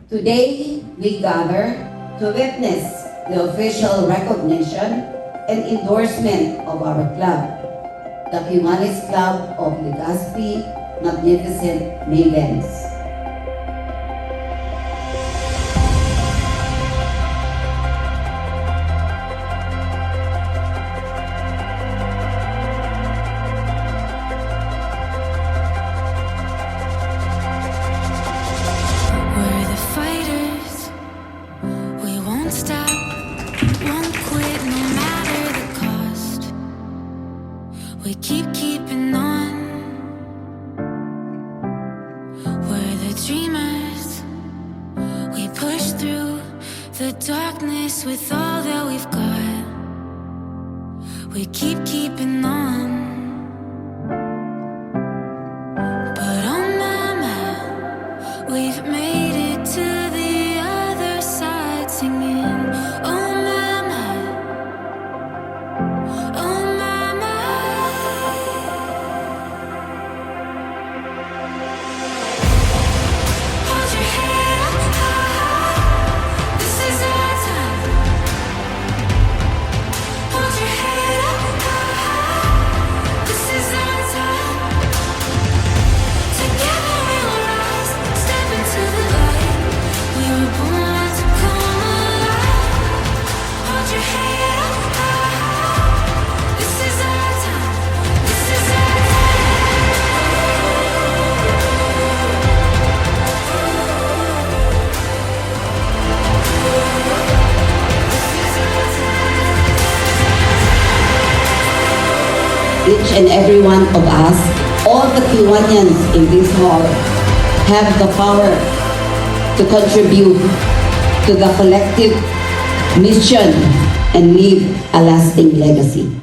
Today, we gather to witness the official recognition and endorsement of our club, the Humanis Club of Legazpi Magnificent Mavens. Stop, won't quit no matter the cost. We keep keeping on. We're the dreamers. We push through the darkness with all that we've got. We keep keeping on. But oh mama, we've made it to the other side singing. Each and every one of us, all the Kiwanians in this hall, have the power to contribute to the collective mission and leave a lasting legacy.